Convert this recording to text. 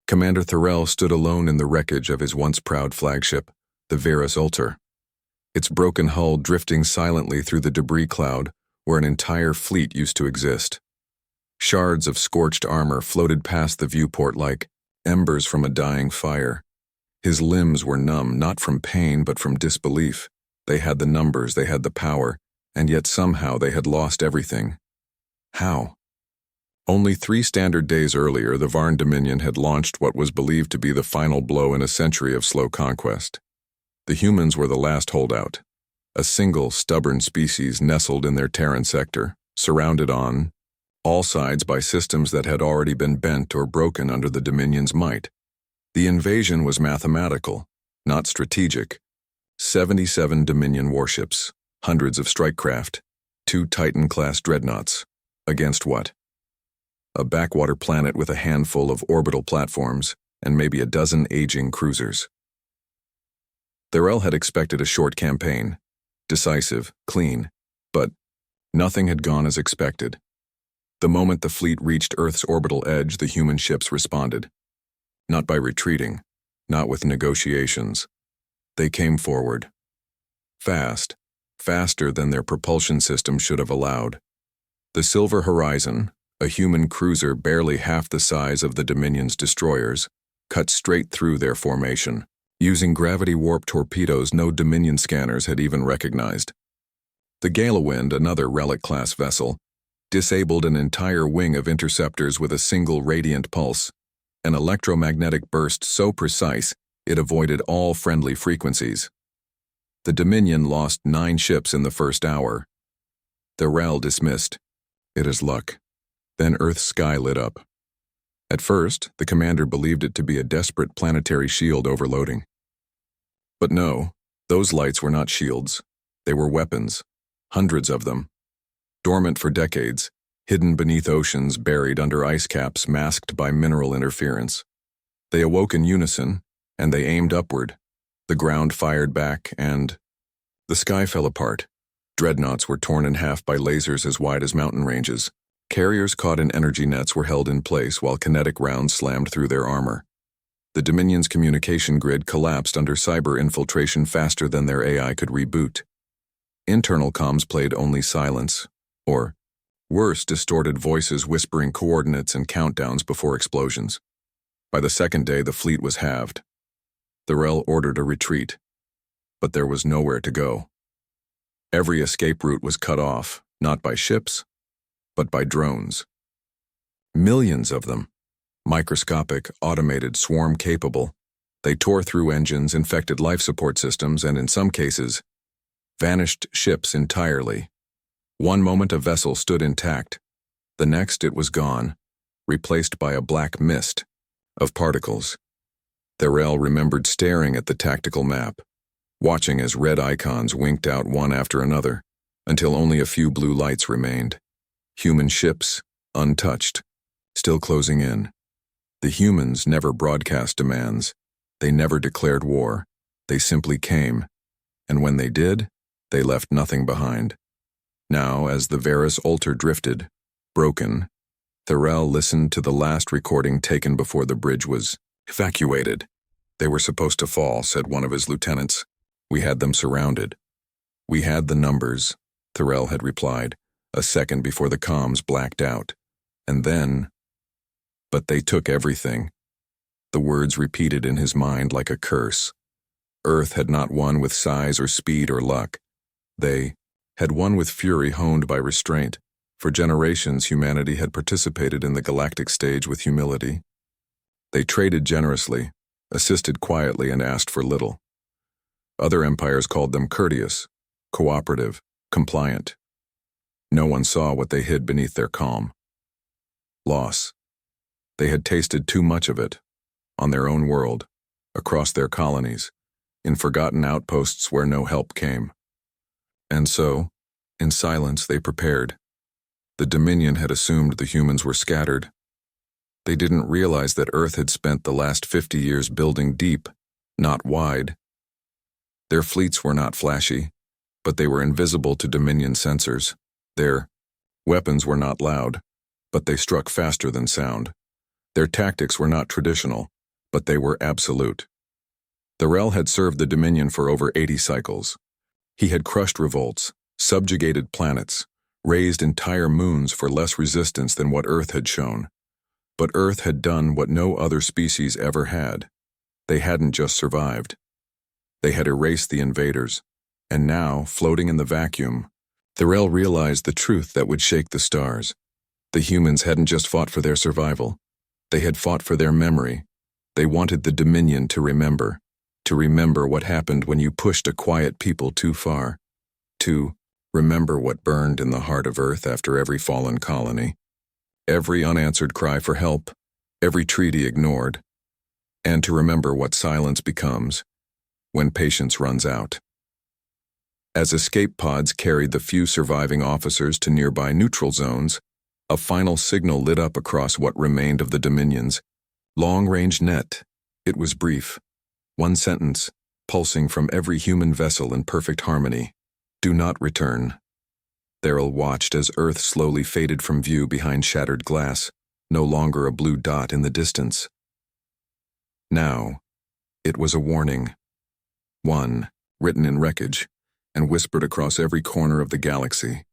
Commander Thorell stood alone in the wreckage of his once proud flagship, the Varus Ultor, its broken hull drifting silently through the debris cloud where an entire fleet used to exist. Shards of scorched armor floated past the viewport like embers from a dying fire. His limbs were numb, not from pain but from disbelief. They had the numbers, they had the power, and yet somehow they had lost everything. How? Only 3 standard days earlier, the Varn Dominion had launched what was believed to be the final blow in a century of slow conquest. The humans were the last holdout, a single, stubborn species nestled in their Terran sector, surrounded on all sides by systems that had already been bent or broken under the Dominion's might. The invasion was mathematical, not strategic. 77 Dominion warships, hundreds of strike craft, 2 Titan-class dreadnoughts. Against what? A backwater planet with a handful of orbital platforms and maybe a dozen aging cruisers. Thorell had expected a short campaign, decisive, clean, but nothing had gone as expected. The moment the fleet reached Earth's orbital edge, the human ships responded. Not by retreating, not with negotiations. They came forward. Fast, faster than their propulsion system should have allowed. The Silver Horizon, a human cruiser barely half the size of the Dominion's destroyers, cut straight through their formation, using gravity-warp torpedoes no Dominion scanners had even recognized. The Galawind, another Relic-class vessel, disabled an entire wing of interceptors with a single radiant pulse, an electromagnetic burst so precise it avoided all friendly frequencies. The Dominion lost 9 ships in the first hour. Thorell dismissed. It is luck. Then Earth's sky lit up. At first, the commander believed it to be a desperate planetary shield overloading. But no, those lights were not shields. They were weapons, hundreds of them. Dormant for decades, hidden beneath oceans, buried under ice caps, masked by mineral interference. They awoke in unison, and they aimed upward. The ground fired back, and the sky fell apart. Dreadnoughts were torn in half by lasers as wide as mountain ranges. Carriers caught in energy nets were held in place while kinetic rounds slammed through their armor. The Dominion's communication grid collapsed under cyber infiltration faster than their AI could reboot. Internal comms played only silence, or, worse, distorted voices whispering coordinates and countdowns before explosions. By the second day, the fleet was halved. Thorell ordered a retreat, but there was nowhere to go. Every escape route was cut off, not by ships, but by drones. Millions of them, microscopic, automated, swarm-capable. They tore through engines, infected life support systems, and in some cases, vanished ships entirely. One moment a vessel stood intact. The next it was gone, replaced by a black mist of particles. Thorell remembered staring at the tactical map, watching as red icons winked out one after another, until only a few blue lights remained. Human ships, untouched, still closing in. The humans never broadcast demands. They never declared war. They simply came. And when they did, they left nothing behind. Now, as the Varus Ultor drifted, broken, Thorell listened to the last recording taken before the bridge was evacuated. They were supposed to fall, said one of his lieutenants. We had them surrounded. We had the numbers, Thorell had replied, a second before the comms blacked out. And then, but they took everything. The words repeated in his mind like a curse. Earth had not won with size or speed or luck. They had won with fury honed by restraint. For generations, humanity had participated in the galactic stage with humility. They traded generously, assisted quietly, and asked for little. Other empires called them courteous, cooperative, compliant. No one saw what they hid beneath their calm. Loss. They had tasted too much of it, on their own world, across their colonies, in forgotten outposts where no help came. And so, in silence, they prepared. The Dominion had assumed the humans were scattered. They didn't realize that Earth had spent the last 50 years building deep, not wide. Their fleets were not flashy, but they were invisible to Dominion sensors. Their weapons were not loud, but they struck faster than sound. Their tactics were not traditional, but they were absolute. Thorell had served the Dominion for over 80 cycles. He had crushed revolts, subjugated planets, raised entire moons for less resistance than what Earth had shown. But Earth had done what no other species ever had. They hadn't just survived. They had erased the invaders, and now, floating in the vacuum, Thorell realized the truth that would shake the stars. The humans hadn't just fought for their survival. They had fought for their memory. They wanted the Dominion to remember what happened when you pushed a quiet people too far, to remember what burned in the heart of Earth after every fallen colony, every unanswered cry for help, every treaty ignored, and to remember what silence becomes when patience runs out. As escape pods carried the few surviving officers to nearby neutral zones, a final signal lit up across what remained of the Dominion's long-range net. It was brief. One sentence, pulsing from every human vessel in perfect harmony. Do not return. Thorell watched as Earth slowly faded from view behind shattered glass, no longer a blue dot in the distance. Now, it was a warning. One, written in wreckage, and whispered across every corner of the galaxy.